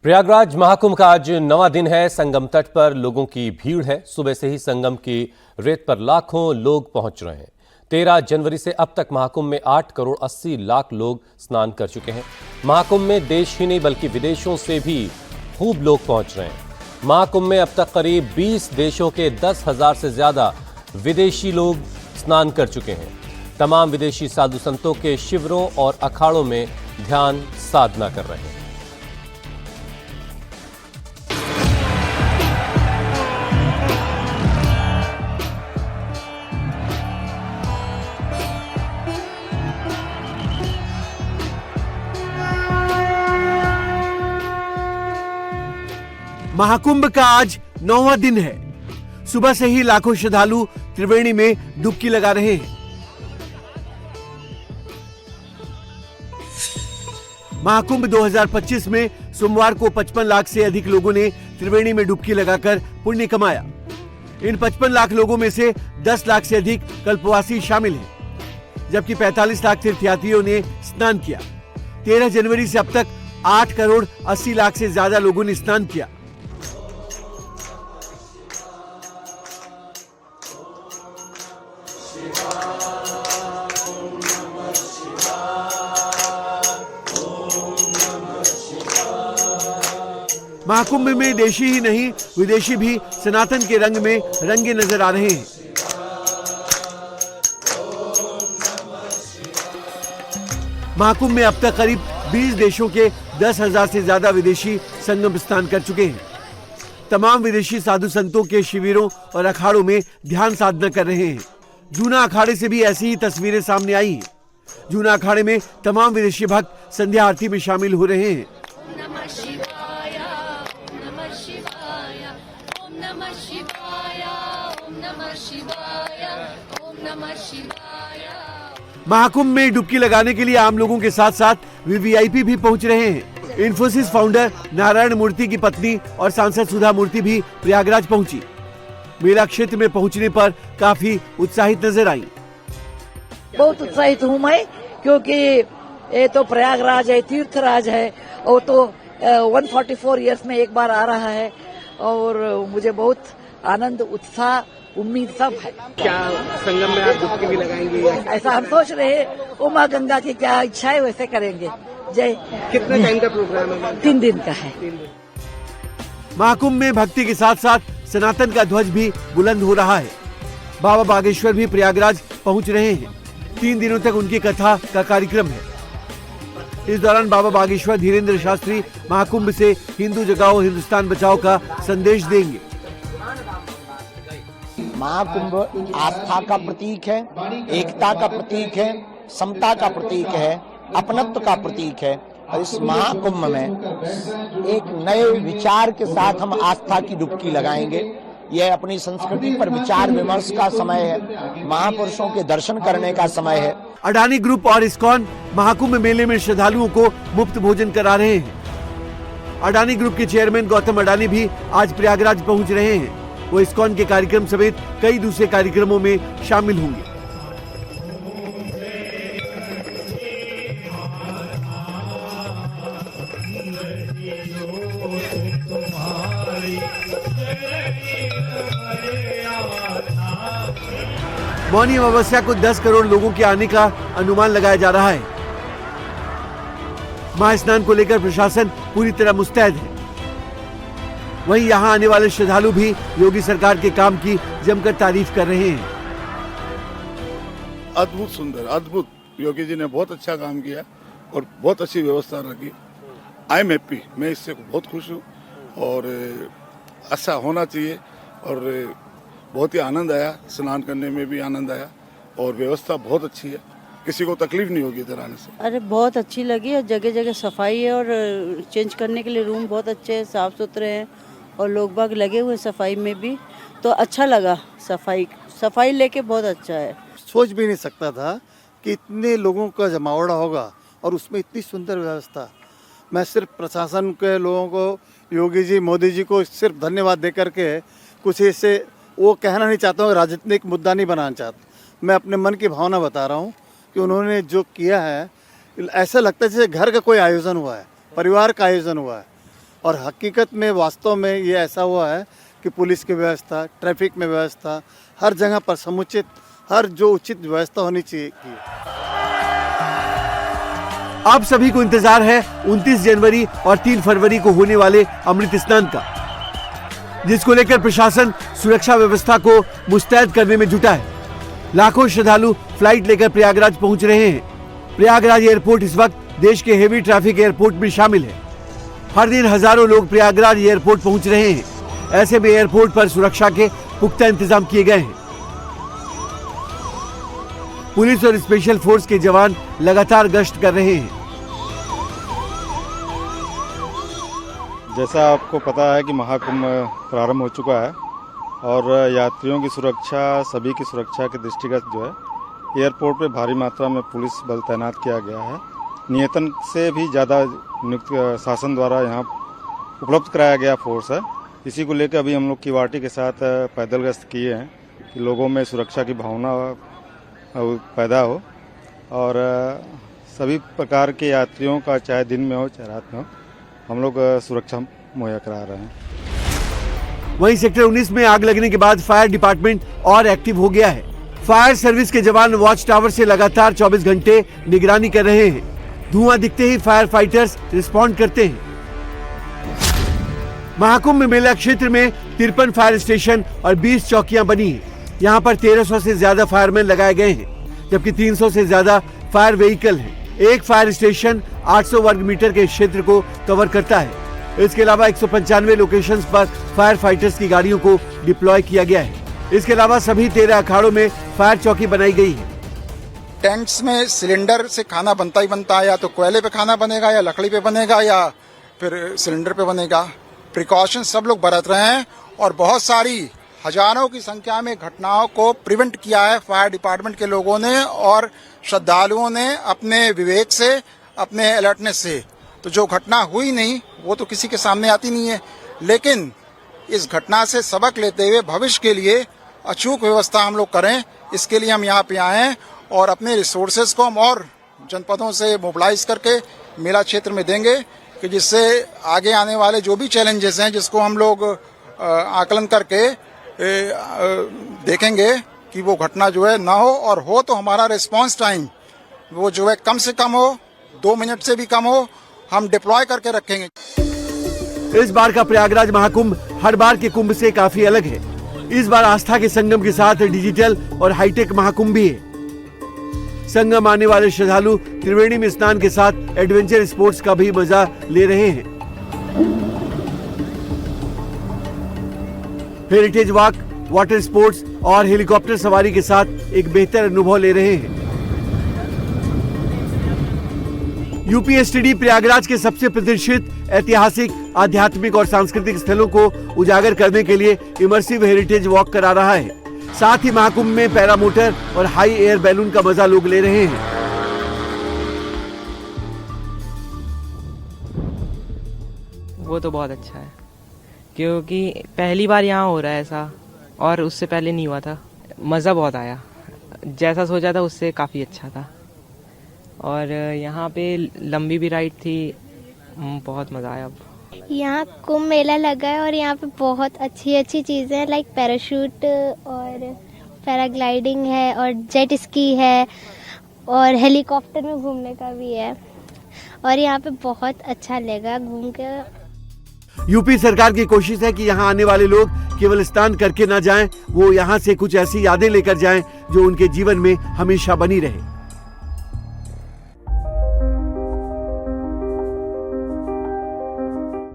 प्रयागराज महाकुंभ का आज नवा दिन है। संगम तट पर लोगों की भीड़ है। सुबह से ही संगम की रेत पर लाखों लोग पहुंच रहे हैं। 13 जनवरी से अब तक महाकुंभ में 8 करोड़ 80 लाख लोग स्नान कर चुके हैं। महाकुंभ में देश ही नहीं बल्कि विदेशों से भी खूब लोग पहुंच रहे हैं। महाकुंभ में अब तक करीब 20 देशों के 10,000 से ज्यादा विदेशी लोग स्नान कर चुके हैं। तमाम विदेशी साधु संतों के शिविरों और अखाड़ों में ध्यान साधना कर रहे हैं। महाकुंभ का आज 9वां दिन है। सुबह से ही लाखों श्रद्धालु त्रिवेणी में डुबकी लगा रहे हैं। महाकुंभ 2025 में सोमवार को 55 लाख से अधिक लोगों ने त्रिवेणी में डुबकी लगाकर पुण्य कमाया। इन 55 लाख लोगों में से 10 लाख से अधिक कल्पवासी शामिल हैं, जबकि 45 लाख तीर्थयात्रियों ने स्नान किया। 13 जनवरी से अब तक 8 करोड़ 80 लाख से ज्यादा लोगों ने स्नान किया। महाकुंभ में देशी ही नहीं विदेशी भी सनातन के रंग में रंगे नजर आ रहे हैं। महाकुंभ में अब तक करीब 20 देशों के 10,000 से ज्यादा विदेशी संगम स्नान कर चुके हैं। तमाम विदेशी साधु संतों के शिविरों और अखाड़ों में ध्यान साधना कर रहे हैं। जूना अखाड़े से भी ऐसी ही तस्वीरें सामने आई हैं। जूना अखाड़े में तमाम विदेशी भक्त संध्या आरती में शामिल हो रहे हैं। महाकुंभ में डुबकी लगाने के लिए आम लोगों के साथ साथ वीवीआईपी भी पहुंच रहे हैं। इन्फोसिस फाउंडर नारायण मूर्ति की पत्नी और सांसद सुधा मूर्ति भी प्रयागराज पहुंची। मेला क्षेत्र में पहुंचने पर काफी उत्साहित नजर आई। बहुत उत्साहित हूँ मैं, क्योंकि ये तो प्रयागराज है, तीर्थराज है, और तो 144 इयर्स में एक बार आ रहा है, और मुझे बहुत आनंद, उत्साह, उम्मीद सब है। क्या संगम में आप डुबकी भी लगाएंगे? ऐसा हम सोच रहे हैं। उमा गंगा की क्या इच्छा है वैसे करेंगे। जय। कितने टाइम का प्रोग्राम है? 3 दिन का है। महाकुंभ में भक्ति के साथ साथ सनातन का ध्वज भी बुलंद हो रहा है। बाबा बागेश्वर भी प्रयागराज पहुंच रहे हैं। 3 दिनों तक उनकी कथा का कार्यक्रम है। इस दौरान बाबा बागेश्वर धीरेन्द्र शास्त्री महाकुंभ से हिंदू जगाओ हिंदुस्तान बचाओ का संदेश देंगे। महाकुंभ आस्था का प्रतीक है, एकता का प्रतीक है, समता का प्रतीक है, अपनत्व का प्रतीक है। और इस महाकुंभ में एक नए विचार के साथ हम आस्था की डुबकी लगाएंगे। यह अपनी संस्कृति पर विचार विमर्श का समय है, महापुरुषों के दर्शन करने का समय है। अडानी ग्रुप और इस्कॉन महाकुंभ मेले में श्रद्धालुओं को मुफ्त भोजन करा रहे हैं। अडानी ग्रुप के चेयरमैन गौतम अडानी भी आज प्रयागराज पहुंच रहे हैं। वो इस्कॉन के कार्यक्रम समेत कई दूसरे कार्यक्रमों में शामिल होंगे। मौनी अमावस्या को 10 करोड़ लोगों के आने का अनुमान लगाया जा रहा है। महास्नान को लेकर प्रशासन पूरी तरह मुस्तैद है। वहीं यहां आने वाले श्रद्धालु भी योगी सरकार के काम की जमकर तारीफ कर रहे हैं। अद्भुत, सुंदर, अद्भुत। योगी जी ने बहुत अच्छा काम किया और बहुत अच्छी व्यवस्था रखी। आई एम हैप्पी, मैं इससे बहुत खुश हूँ और अच्छा होना चाहिए। और बहुत ही आनंद आया, स्नान करने में भी आनंद आया और व्यवस्था बहुत अच्छी है, किसी को तकलीफ नहीं होगी इधर आने से। अरे बहुत अच्छी लगी, और जगह जगह सफाई है, और चेंज करने के लिए रूम बहुत अच्छे हैं, साफ सुथरे हैं, और लोग बाग लगे हुए सफाई में भी, तो अच्छा लगा। सफाई लेके बहुत अच्छा है। सोच भी नहीं सकता था कि इतने लोगों का जमावड़ा होगा और उसमें इतनी सुंदर व्यवस्था। मैं सिर्फ प्रशासन के लोगों को, योगी जी, मोदी जी को सिर्फ धन्यवाद दे करके कुछ ऐसे वो कहना नहीं चाहता हूँ, राजनीतिक मुद्दा नहीं बनाना चाहता। मैं अपने मन की भावना बता रहा हूँ कि उन्होंने जो किया है, ऐसा लगता है जैसे घर का कोई आयोजन हुआ है, परिवार का आयोजन हुआ है। और हकीकत में वास्तव में ये ऐसा हुआ है कि पुलिस की व्यवस्था, ट्रैफिक में व्यवस्था, हर जगह पर समुचित हर जो उचित व्यवस्था होनी चाहिए की। आप सभी को इंतजार है 29 जनवरी और 3 फरवरी को होने वाले अमृत स्नान का, जिसको लेकर प्रशासन सुरक्षा व्यवस्था को मुस्तैद करने में जुटा है। लाखों श्रद्धालु फ्लाइट लेकर प्रयागराज पहुंच रहे हैं। प्रयागराज एयरपोर्ट इस वक्त देश के हेवी ट्रैफिक एयरपोर्ट में शामिल है। हर दिन हजारों लोग प्रयागराज एयरपोर्ट पहुंच रहे हैं। ऐसे में एयरपोर्ट पर सुरक्षा के पुख्ता इंतजाम किए गए हैं। पुलिस और स्पेशल फोर्स के जवान लगातार गश्त कर रहे हैं। जैसा आपको पता है कि महाकुंभ प्रारंभ हो चुका है और यात्रियों की सुरक्षा, सभी की सुरक्षा के दृष्टिगत जो है एयरपोर्ट पे भारी मात्रा में पुलिस बल तैनात किया गया है। नियतन से भी ज़्यादा नियुक्त शासन द्वारा यहाँ उपलब्ध कराया गया फोर्स है। इसी को लेकर अभी हम लोग किवाटी के साथ पैदल गश्त किए हैं कि लोगों में सुरक्षा की भावना पैदा हो और सभी प्रकार के यात्रियों का, चाहे दिन में हो चाहे रात में हो, हम लोग सुरक्षा मुहैया करा रहे हैं। वहीं सेक्टर 19 में आग लगने के बाद फायर डिपार्टमेंट और एक्टिव हो गया है। फायर सर्विस के जवान वॉच टावर से लगातार 24 घंटे निगरानी कर रहे हैं। धुआं दिखते ही फायर फाइटर्स रिस्पॉन्ड करते हैं। महाकुंभ मेला क्षेत्र में 53 फायर स्टेशन और 20 चौकियां बनी हैं। यहाँ पर 1300 से ज्यादा फायरमैन लगाए गए हैं, जबकि 300 से ज्यादा फायर व्हीकल हैं। एक फायर स्टेशन 800 वर्ग मीटर के क्षेत्र को कवर करता है। इसके अलावा 195 लोकेशंस पर फायर फाइटर्स की गाड़ियों को डिप्लॉय किया गया है। इसके अलावा सभी 13 अखाड़ों में फायर चौकी बनाई गई है। टेंट्स में सिलेंडर से खाना बनता ही बनता है, या तो कोयले पे खाना बनेगा या लकड़ी पे बनेगा या फिर सिलेंडर पे बनेगा। प्रिकॉशन सब लोग बरत रहे हैं और बहुत सारी हजारों की संख्या में घटनाओं को प्रिवेंट किया है फायर डिपार्टमेंट के लोगों ने और श्रद्धालुओं ने अपने विवेक से, अपने अलर्टनेस से। तो जो घटना हुई नहीं वो तो किसी के सामने आती नहीं है, लेकिन इस घटना से सबक लेते हुए भविष्य के लिए अचूक व्यवस्था हम लोग करें, इसके लिए हम यहाँ पे आए हैं और अपने रिसोर्सेज को हम और जनपदों से मोबिलाइज करके मेला क्षेत्र में देंगे कि जिससे आगे आने वाले जो भी चैलेंजेस हैं जिसको हम लोग आकलन करके देखेंगे कि वो घटना जो है ना हो, और हो तो हमारा रिस्पांस टाइम वो जो है कम से कम हो, 2 मिनट से भी कम हो, हम डिप्लॉय करके रखेंगे। इस बार का प्रयागराज महाकुंभ हर बार के कुंभ से काफी अलग है। इस बार आस्था के संगम के साथ डिजिटल और हाईटेक महाकुंभ भी है। संगम आने वाले श्रद्धालु त्रिवेणी में स्नान के साथ एडवेंचर स्पोर्ट्स का भी मजा ले रहे हैं। हेरिटेज वॉक, वाटर स्पोर्ट्स और हेलीकॉप्टर सवारी के साथ एक बेहतर अनुभव ले रहे हैं। यूपीएसटीडी प्रयागराज के सबसे प्रतिष्ठित ऐतिहासिक, आध्यात्मिक और सांस्कृतिक स्थलों को उजागर करने के लिए इमर्सिव हेरिटेज वॉक करा रहा है। साथ ही महाकुंभ में पैरामोटर और हाई एयर बैलून का मजा लोग ले रहे हैं। वो तो बहुत अच्छा है क्योंकि पहली बार यहाँ हो रहा है ऐसा, और उससे पहले नहीं हुआ था। मज़ा बहुत आया, जैसा सोचा था उससे काफ़ी अच्छा था। और यहाँ पे लंबी भी राइड थी, बहुत मज़ा आया। यहाँ कुंभ मेला लगा है और यहाँ पे बहुत अच्छी अच्छी चीज़ें हैं, लाइक पैराशूट और पैराग्लाइडिंग है और जेट स्की है और हेलीकॉप्टर में घूमने का भी है, और यहाँ पे बहुत अच्छा लगा घूम के। यूपी सरकार की कोशिश है कि यहाँ आने वाले लोग केवल स्नान करके ना जाएं, वो यहाँ से कुछ ऐसी यादें लेकर जाएं जो उनके जीवन में हमेशा बनी रहे।